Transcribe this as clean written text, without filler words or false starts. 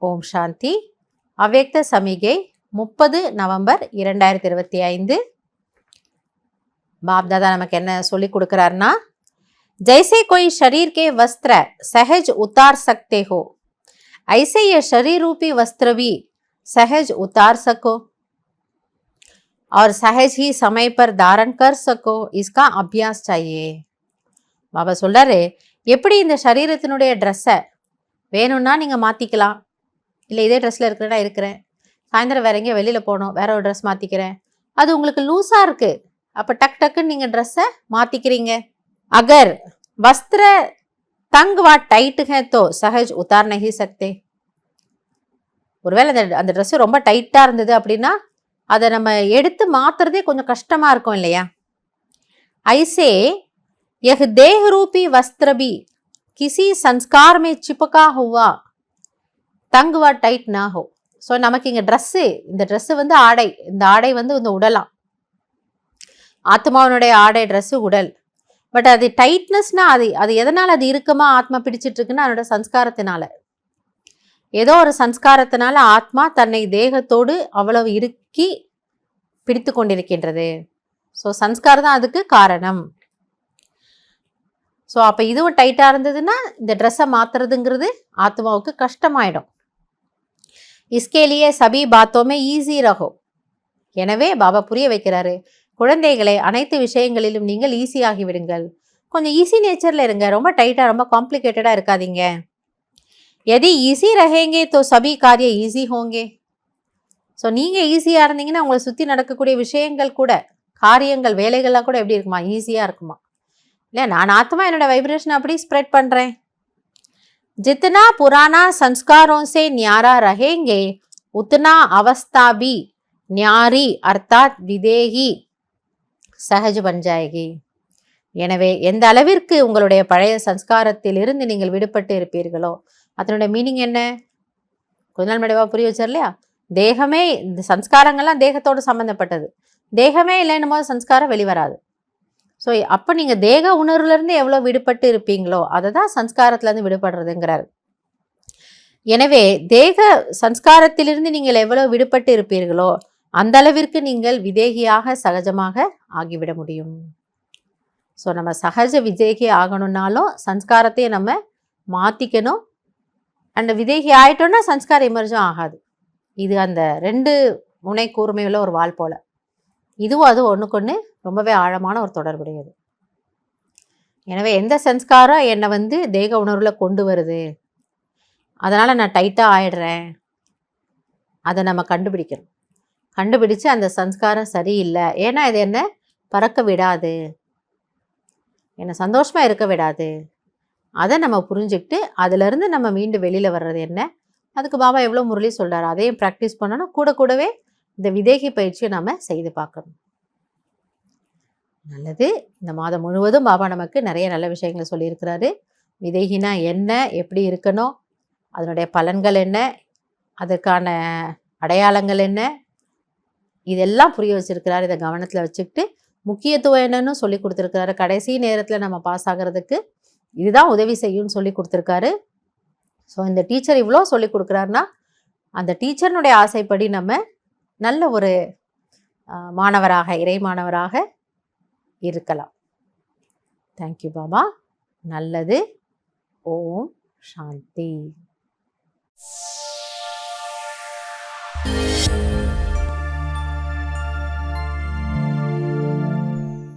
ஓம் சாந்தி. அவ்யக்த சமிகை 30 நவம்பர் 2025. बाप दादा நமக்கு என்ன சொல்லி கொடுக்கறாருன்னா, जैसे कोई शरीर के वस्त्र सहज उतार सकते हो, ऐसे ये शरीर रूपी वस्त्र भी सहज उतार सको और सहज ही समय पर धारण कर सको, इसका अभ्यास चाहिए. பாபா சொல்றாரு, எப்படி இந்த சரீரத்தினுடைய ட்ரெஸ்ஸை வேணும்னா நீங்கள் மாற்றிக்கலாம், இல்லை இதே ட்ரெஸ்ஸில் இருக்கிறேன்னா இருக்கிறேன், சாயந்தரம் வேற எங்கேயோ வெளியில் போகணும், வேற ஒரு ட்ரெஸ் மாற்றிக்கிறேன், அது உங்களுக்கு லூஸாக இருக்குது, அப்போ டக் டக்குன்னு நீங்கள் ட்ரெஸ்ஸை மாற்றிக்கிறீங்க. அகர் வஸ்திர தங் வா டைட்டு ஹே தோ சஹஜ் உத்தார் நஹி சக்தே. ஒருவேளை அந்த ட்ரெஸ்ஸு ரொம்ப டைட்டாக இருந்தது அப்படின்னா அதை நம்ம எடுத்து மாற்றுறதே கொஞ்சம் கஷ்டமாக இருக்கும் இல்லையா. ஐசே यह देह रूपी वस्त्र भी किसी संस्कार में चिपका हुआ तंग व टाइट ना हो. ஸோ நமக்கு இங்கே ட்ரெஸ்ஸு, இந்த ட்ரெஸ்ஸு வந்து ஆடை, இந்த ஆடை வந்து இந்த உடலாம், ஆத்மாவனுடைய ஆடை ட்ரெஸ்ஸு உடல். பட் அது டைட்னஸ்னா அது எதனால் அது இருக்குமா ஆத்மா பிடிச்சிட்டு இருக்குன்னா அதனோட சன்ஸ்காரத்தினால, ஏதோ ஒரு சன்ஸ்காரத்தினால ஆத்மா தன்னை தேகத்தோடு அவ்வளவு இறுக்கி பிடித்து கொண்டிருக்கின்றது. ஸோ சன்ஸ்காரம் தான் அதுக்கு காரணம். ஸோ அப்போ இதுவும் டைட்டாக இருந்ததுன்னா இந்த ட்ரெஸ்ஸை மாற்றுறதுங்கிறது ஆத்மாவுக்கு கஷ்டமாயிடும். இஸ்கேலியே சபி பாத்தோமே ஈஸி ரகோ. எனவே பாபா புரிய வைக்கிறாரு, குழந்தைகளை அனைத்து விஷயங்களிலும் நீங்கள் ஈஸியாகி விடுங்கள், கொஞ்சம் ஈஸி நேச்சரில் இருங்க, ரொம்ப டைட்டாக ரொம்ப காம்ப்ளிகேட்டடாக இருக்காதீங்க. எதி ஈஸி ரஹேங்கே தோ சபி காரிய ஈஸி ஹோங்கே. ஸோ நீங்கள் ஈஸியாக இருந்தீங்கன்னா உங்களை சுற்றி நடக்கக்கூடிய விஷயங்கள் கூட, காரியங்கள் வேலைகள்லாம் கூட எப்படி இருக்குமா, ஈஸியாக இருக்குமா. இல்லை நான் ஆத்மா என்னோட வைப்ரேஷன் அப்படி ஸ்ப்ரெட் பண்ணுறேன். जितना पुराना संस्कारों से न्यारा रहेंगे उतना अवस्था भी न्यारी अर्थात विदेही सहज बन जाएगी. எனவே எந்த அளவிற்கு உங்களுடைய பழைய சன்ஸ்காரத்தில் இருந்து நீங்கள் விடுபட்டு இருப்பீர்களோ அதனுடைய மீனிங் என்ன, கொஞ்ச நாள் மடைவா புரிய வச்சார் இல்லையா. தேகமே, இந்த சன்ஸ்காரங்கள்லாம் தேகத்தோடு சம்மந்தப்பட்டது, தேகமே இல்லைன்னும் போது சன்ஸ்காரம் வெளிவராது. ஸோ அப்போ நீங்கள் தேக உணர்வுலேருந்து எவ்வளோ விடுபட்டு இருப்பீங்களோ அதை தான் சன்ஸ்காரத்துலேருந்து விடுபடுறதுங்கிறார். எனவே தேக சன்ஸ்காரத்திலிருந்து நீங்கள் எவ்வளோ விடுபட்டு இருப்பீர்களோ அந்த அளவிற்கு நீங்கள் விதேகியாக சகஜமாக ஆகிவிட முடியும். ஸோ நம்ம சகஜ விதேகி ஆகணும்னாலும் சன்ஸ்காரத்தையும் நம்ம மாற்றிக்கணும். அண்ட் விதேகி ஆகிட்டோன்னா சன்ஸ்காரம் எமர்ஜும் ஆகாது. இது அந்த 2 முனை கூர்மையுள்ள ஒரு வாள் போல், இதுவும் அது ஒன்றுக்கொன்று ரொம்பவே ஆழமான ஒரு தொடர்புடையது. எனவே எந்த சன்ஸ்காரம் என்னை வந்து தேக உணர்வில் கொண்டு வருது, அதனால் நான் டைட்டாக ஆயிடுறேன், அதை நம்ம கண்டுபிடிக்கணும். கண்டுபிடிச்சு அந்த சன்ஸ்காரம் சரியில்லை, ஏன்னா இது என்ன பறக்க விடாது, என்னை சந்தோஷமாக இருக்க விடாது, அதை நம்ம புரிஞ்சுக்கிட்டு அதிலிருந்து நம்ம மீண்டும் வெளியில் வர்றது என்ன, அதுக்கு பாபா எவ்வளோ முரளி சொல்கிறார், அதையும் ப்ராக்டிஸ் பண்ணணும். கூடவே இந்த விதேகி பயிற்சியை நம்ம செய்து பார்க்கணும். நல்லது. இந்த மாதம் முழுவதும் பாபா நமக்கு நிறைய நல்ல விஷயங்களை சொல்லியிருக்கிறாரு. விதேகினா என்ன, எப்படி இருக்கணும், அதனுடைய பலன்கள் என்ன, அதற்கான அடையாளங்கள் என்ன, இதெல்லாம் புரிய வச்சிருக்கிறாரு. இதை கவனத்தில் வச்சுக்கிட்டு முக்கியத்துவம் என்னன்னு சொல்லி கொடுத்துருக்கிறாரு. கடைசி நேரத்தில் நம்ம பாஸ் ஆகிறதுக்கு இதுதான் உதவி செய்யும்னு சொல்லி கொடுத்துருக்காரு. ஸோ இந்த டீச்சர் இவ்வளோ சொல்லி கொடுக்குறாருன்னா அந்த டீச்சர்னுடைய ஆசைப்படி நம்ம நல்ல ஒரு மாணவராக, இறை மாணவராக இருக்கலாம். தேங்க்யூ பாபா. நல்லது. ஓம் சாந்தி.